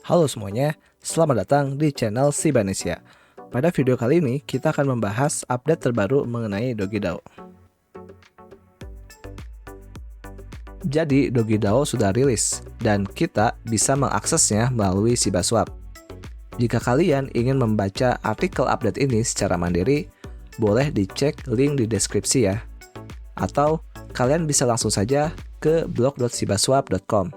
Halo semuanya, selamat datang di channel Sibanesia. Pada video kali ini, kita akan membahas update terbaru mengenai DogiDAO. Jadi, DogiDAO sudah rilis, dan kita bisa mengaksesnya melalui SibaSwap. Jika kalian ingin membaca artikel update ini secara mandiri, boleh dicek link di deskripsi ya. Atau, kalian bisa langsung saja ke blog.sibaswap.com.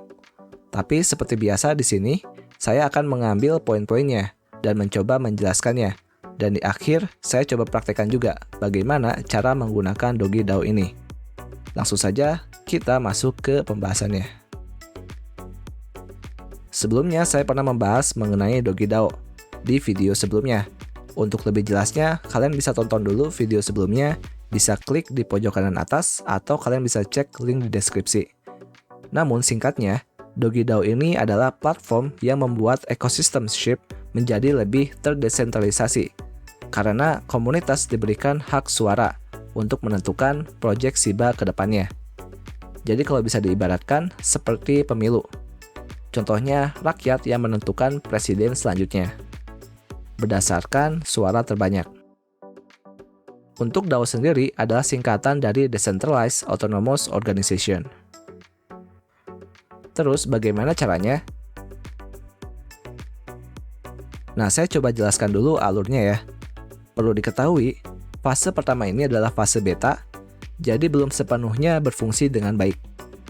Tapi seperti biasa di sini, saya akan mengambil poin-poinnya dan mencoba menjelaskannya. Dan di akhir, saya coba praktekkan juga bagaimana cara menggunakan DogiDAO ini. Langsung saja, kita masuk ke pembahasannya. Sebelumnya, saya pernah membahas mengenai DogiDAO di video sebelumnya. Untuk lebih jelasnya, kalian bisa tonton dulu video sebelumnya, bisa klik di pojok kanan atas, atau kalian bisa cek link di deskripsi. Namun singkatnya, DogiDAO ini adalah platform yang membuat ekosistem SHIB menjadi lebih terdesentralisasi, karena komunitas diberikan hak suara untuk menentukan proyek SIBA ke depannya. Jadi kalau bisa diibaratkan seperti pemilu. Contohnya, rakyat yang menentukan presiden selanjutnya, berdasarkan suara terbanyak. Untuk DAO sendiri adalah singkatan dari Decentralized Autonomous Organization. Terus bagaimana caranya? Nah, saya coba jelaskan dulu alurnya ya. Perlu diketahui, fase pertama ini adalah fase beta, jadi belum sepenuhnya berfungsi dengan baik.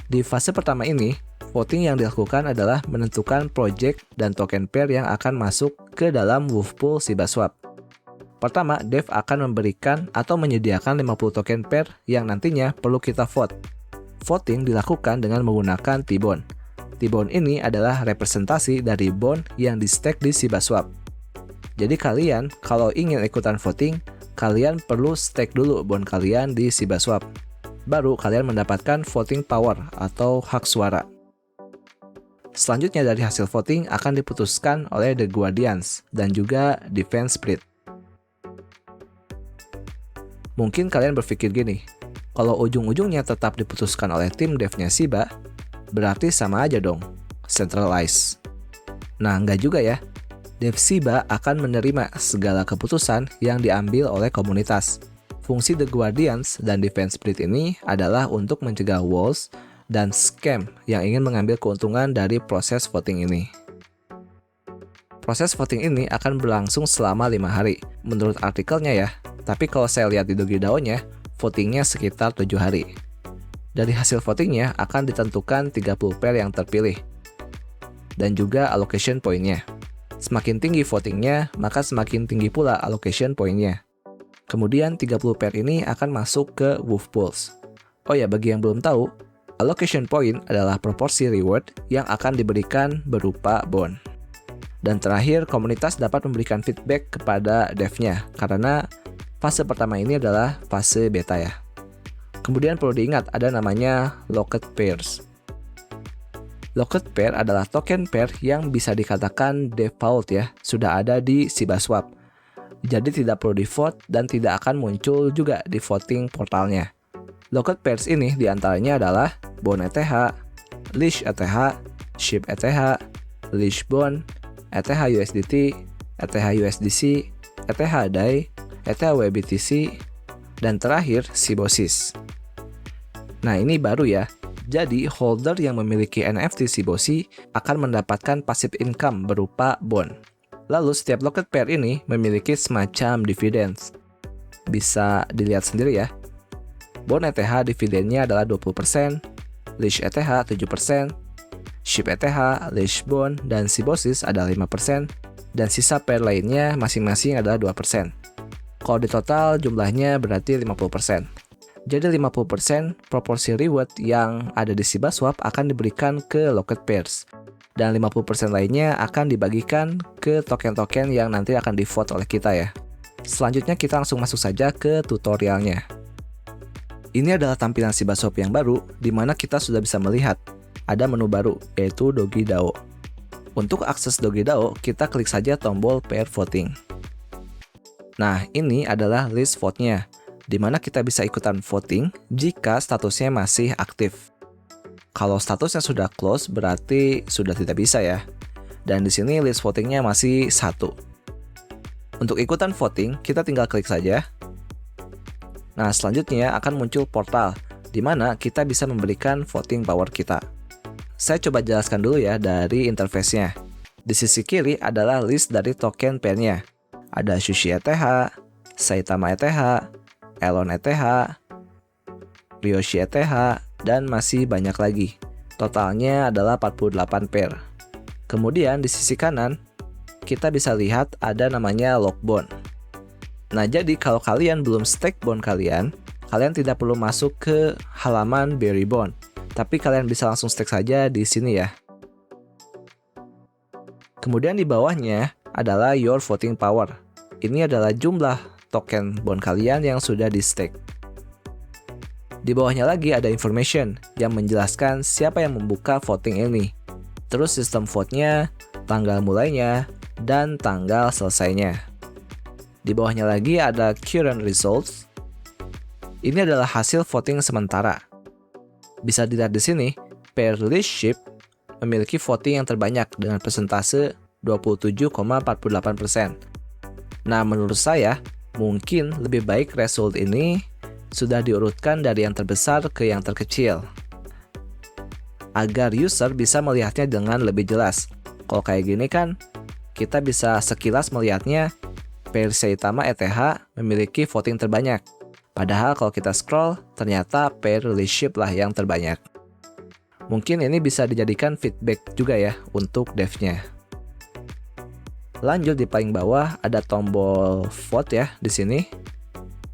Di fase pertama ini, voting yang dilakukan adalah menentukan project dan token pair yang akan masuk ke dalam Wolf Pool SibaSwap. Pertama, Dev akan memberikan atau menyediakan 50 token pair yang nantinya perlu kita vote. Voting dilakukan dengan menggunakan T-Bond. T-Bond ini adalah representasi dari bond yang di-stake di SibaSwap. Jadi kalian kalau ingin ikutan voting, kalian perlu stake dulu bond kalian di SibaSwap. Baru kalian mendapatkan voting power atau hak suara. Selanjutnya dari hasil voting akan diputuskan oleh The Guardians dan juga Defense Split. Mungkin kalian berpikir gini, kalau ujung-ujungnya tetap diputuskan oleh tim devnya SIBA, berarti sama aja dong, centralized. Nah, enggak juga ya. Dev SIBA akan menerima segala keputusan yang diambil oleh komunitas. Fungsi The Guardians dan Defense Split ini adalah untuk mencegah walls dan scam yang ingin mengambil keuntungan dari proses voting ini. Proses voting ini akan berlangsung selama 5 hari, menurut artikelnya ya. Tapi kalau saya lihat di DogiDAO-nya, votingnya sekitar 7 hari. Dari hasil votingnya akan ditentukan 30 pair yang terpilih. Dan juga allocation point-nya. Semakin tinggi votingnya, maka semakin tinggi pula allocation point-nya. Kemudian 30 pair ini akan masuk ke Wolf Pools. Oh ya, bagi yang belum tahu, allocation point adalah proporsi reward yang akan diberikan berupa bond. Dan terakhir, komunitas dapat memberikan feedback kepada devnya, karena fase pertama ini adalah fase beta ya. Kemudian perlu diingat ada namanya locked pairs. Locked pair adalah token pair yang bisa dikatakan default ya, sudah ada di SibaSwap. Jadi tidak perlu di-vote dan tidak akan muncul juga di voting portalnya. Locked pairs ini diantaranya adalah Bond ETH, Leash ETH, SHIB ETH, Leash Bond, ETH USDT, ETH USDC, ETH DAI, ETH WBTC, dan terakhir Sibosis. Nah, ini baru ya. Jadi, holder yang memiliki NFT Sibosi akan mendapatkan passive income berupa bond. Lalu, setiap locked pair ini memiliki semacam dividends. Bisa dilihat sendiri ya. Bond ETH dividennya adalah 20%, Leash ETH 7%, SHIB ETH, Leash Bond, dan Sibosis adalah 5%, dan sisa pair lainnya masing-masing adalah 2%. Kalau di total jumlahnya berarti 50%. Jadi 50% proporsi reward yang ada di SibaSwap akan diberikan ke locked pairs. Dan 50% lainnya akan dibagikan ke token-token yang nanti akan di-vote oleh kita ya. Selanjutnya kita langsung masuk saja ke tutorialnya. Ini adalah tampilan SibaSwap yang baru, di mana kita sudah bisa melihat ada menu baru, yaitu DogiDAO. Untuk akses DogiDAO, kita klik saja tombol pair voting. Nah, ini adalah list vote-nya, di mana kita bisa ikutan voting jika statusnya masih aktif. Kalau statusnya sudah close, berarti sudah tidak bisa ya. Dan di sini list votingnya masih 1. Untuk ikutan voting, kita tinggal klik saja. Nah, selanjutnya akan muncul portal, di mana kita bisa memberikan voting power kita. Saya coba jelaskan dulu ya dari interface-nya. Di sisi kiri adalah list dari token pair-nya. Ada Sushi ETH, Saitama ETH, Elon ETH, Ryoshi ETH, dan masih banyak lagi. Totalnya adalah 48 pair. Kemudian di sisi kanan, kita bisa lihat ada namanya lock bond. Nah, jadi kalau kalian belum stake bond kalian tidak perlu masuk ke halaman Berry Bond. Tapi kalian bisa langsung stake saja di sini ya. Kemudian di bawahnya adalah your voting power. Ini adalah jumlah token bond kalian yang sudah di stake. Di bawahnya lagi ada information yang menjelaskan siapa yang membuka voting ini. Terus sistem vote-nya, tanggal mulainya, dan tanggal selesainya. Di bawahnya lagi ada current results. Ini adalah hasil voting sementara. Bisa dilihat di sini, pair leadership memiliki voting yang terbanyak dengan persentase 27,48%. Nah, menurut saya, mungkin lebih baik result ini sudah diurutkan dari yang terbesar ke yang terkecil, agar user bisa melihatnya dengan lebih jelas. Kalau kayak gini kan, kita bisa sekilas melihatnya pair Saitama ETH memiliki voting terbanyak. Padahal kalau kita scroll, ternyata pair leadership lah yang terbanyak. Mungkin ini bisa dijadikan feedback juga ya untuk devnya. Lanjut di paling bawah ada tombol vote ya di sini.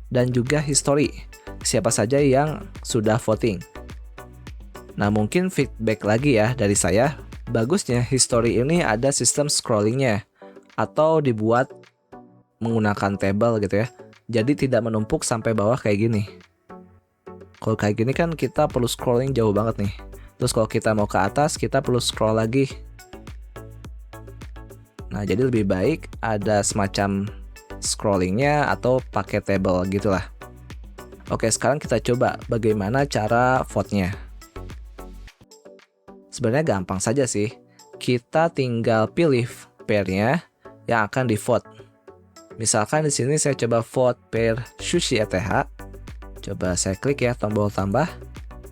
Dan juga history, siapa saja yang sudah voting. Nah, mungkin feedback lagi ya dari saya, bagusnya history ini ada sistem scrollingnya, atau dibuat menggunakan table gitu ya, jadi tidak menumpuk sampai bawah kayak gini. Kalau kayak gini kan kita perlu scrolling jauh banget nih. Terus kalau kita mau ke atas, kita perlu scroll lagi. Nah, jadi lebih baik ada semacam scrollingnya atau pakai table gitulah. Oke, sekarang kita coba bagaimana cara vote-nya. Sebenarnya gampang saja sih. Kita tinggal pilih pair-nya yang akan di-vote. Misalkan di sini saya coba vote pair Sushi ETH. Coba saya klik ya tombol tambah.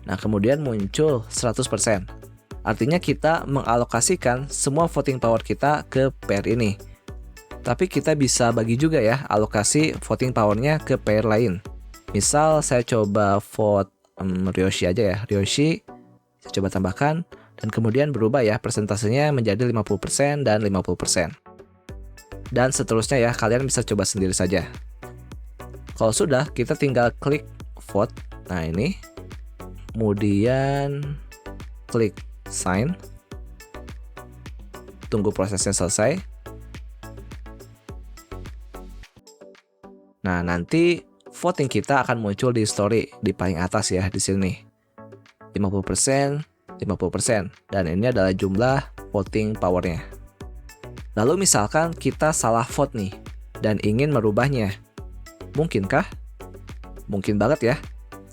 Nah, kemudian muncul 100%. Artinya kita mengalokasikan semua voting power kita ke pair ini. Tapi kita bisa bagi juga ya alokasi voting powernya ke pair lain. Misal saya coba vote Ryoshi aja ya. Ryoshi, saya coba tambahkan. Dan kemudian berubah ya persentasenya menjadi 50% dan 50%. Dan seterusnya ya, kalian bisa coba sendiri saja. Kalau sudah, kita tinggal klik vote. Nah, ini. Kemudian klik sign. Tunggu prosesnya selesai. Nah, nanti voting kita akan muncul di story di paling atas ya di sini. 50%, 50%, dan ini adalah jumlah voting powernya. Lalu misalkan kita salah vote nih dan ingin merubahnya. Mungkinkah? Mungkin banget ya.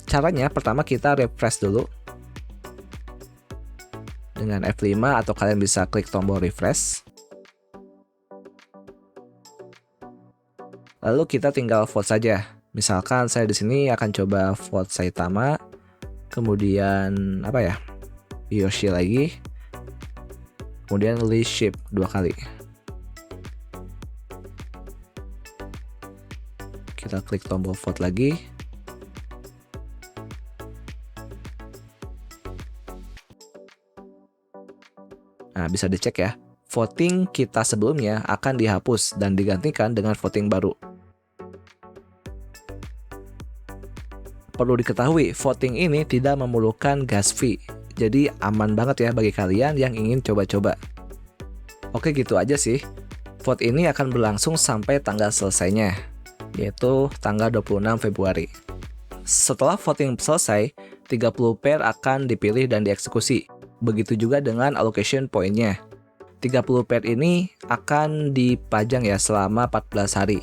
Caranya pertama kita refresh dulu dengan F5 atau kalian bisa klik tombol refresh. Lalu kita tinggal vote saja. Misalkan saya di sini akan coba vote Saitama, kemudian apa ya? Ryoshi lagi. Kemudian leadership 2 kali. Kita klik tombol vote lagi. Nah, bisa dicek ya. Voting kita sebelumnya akan dihapus dan digantikan dengan voting baru. Perlu diketahui, voting ini tidak memerlukan gas fee. Jadi aman banget ya bagi kalian yang ingin coba-coba. Oke, gitu aja sih. Vote ini akan berlangsung sampai tanggal selesainya, yaitu tanggal 26 Februari. Setelah voting selesai, 30 pair akan dipilih dan dieksekusi. Begitu juga dengan allocation point-nya. 30 pair ini akan dipajang ya selama 14 hari.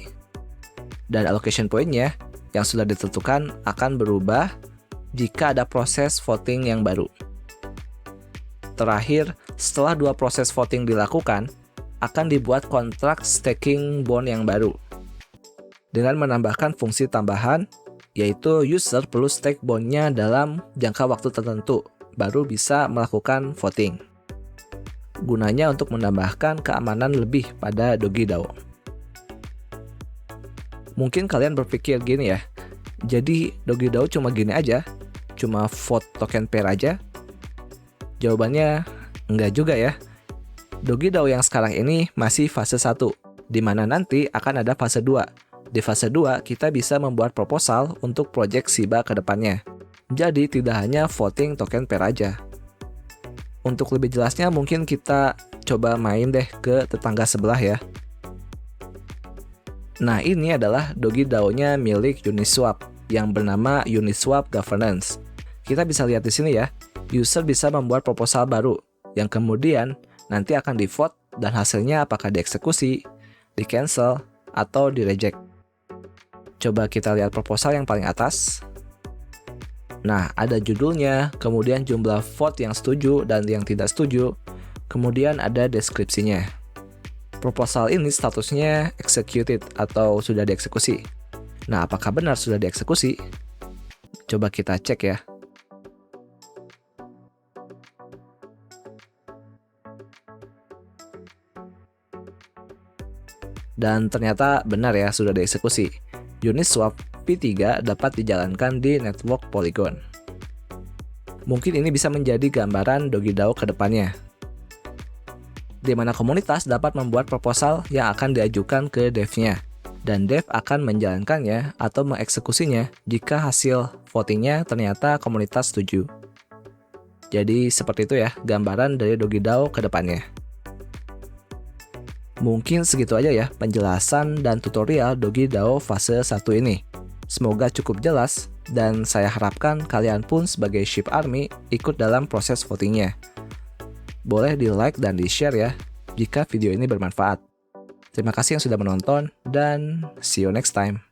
Dan allocation point-nya yang sudah ditentukan akan berubah jika ada proses voting yang baru. Terakhir, setelah 2 proses voting dilakukan, akan dibuat kontrak staking bond yang baru. Dengan menambahkan fungsi tambahan, yaitu user perlu stake bondnya dalam jangka waktu tertentu, baru bisa melakukan voting. Gunanya untuk menambahkan keamanan lebih pada DogiDAO. Mungkin kalian berpikir gini ya, jadi DogiDAO cuma gini aja? Cuma vote token pair aja? Jawabannya enggak juga ya. DogiDAO yang sekarang ini masih fase 1, di mana nanti akan ada fase 2. Di fase 2, kita bisa membuat proposal untuk project Shiba ke depannya. Jadi tidak hanya voting token pair aja. Untuk lebih jelasnya mungkin kita coba main deh ke tetangga sebelah ya. Nah, ini adalah DogiDAO-nya milik Uniswap yang bernama Uniswap Governance. Kita bisa lihat di sini ya. User bisa membuat proposal baru yang kemudian nanti akan di-vote dan hasilnya apakah dieksekusi, di-cancel, atau di-reject. Coba kita lihat proposal yang paling atas. Nah, ada judulnya, kemudian jumlah vote yang setuju dan yang tidak setuju, kemudian ada deskripsinya. Proposal ini statusnya executed atau sudah dieksekusi. Nah, apakah benar sudah dieksekusi? Coba kita cek ya. Dan ternyata benar ya, sudah dieksekusi. Uniswap V3 dapat dijalankan di network Polygon. Mungkin ini bisa menjadi gambaran DogiDAO ke depannya, di mana komunitas dapat membuat proposal yang akan diajukan ke dev-nya, dan dev akan menjalankannya atau mengeksekusinya jika hasil votingnya ternyata komunitas setuju. Jadi seperti itu ya gambaran dari DogiDAO ke depannya. Mungkin segitu aja ya penjelasan dan tutorial DogiDAO fase 1 ini. Semoga cukup jelas dan saya harapkan kalian pun sebagai Ship Army ikut dalam proses votingnya. Boleh di like dan di share ya jika video ini bermanfaat. Terima kasih yang sudah menonton dan see you next time.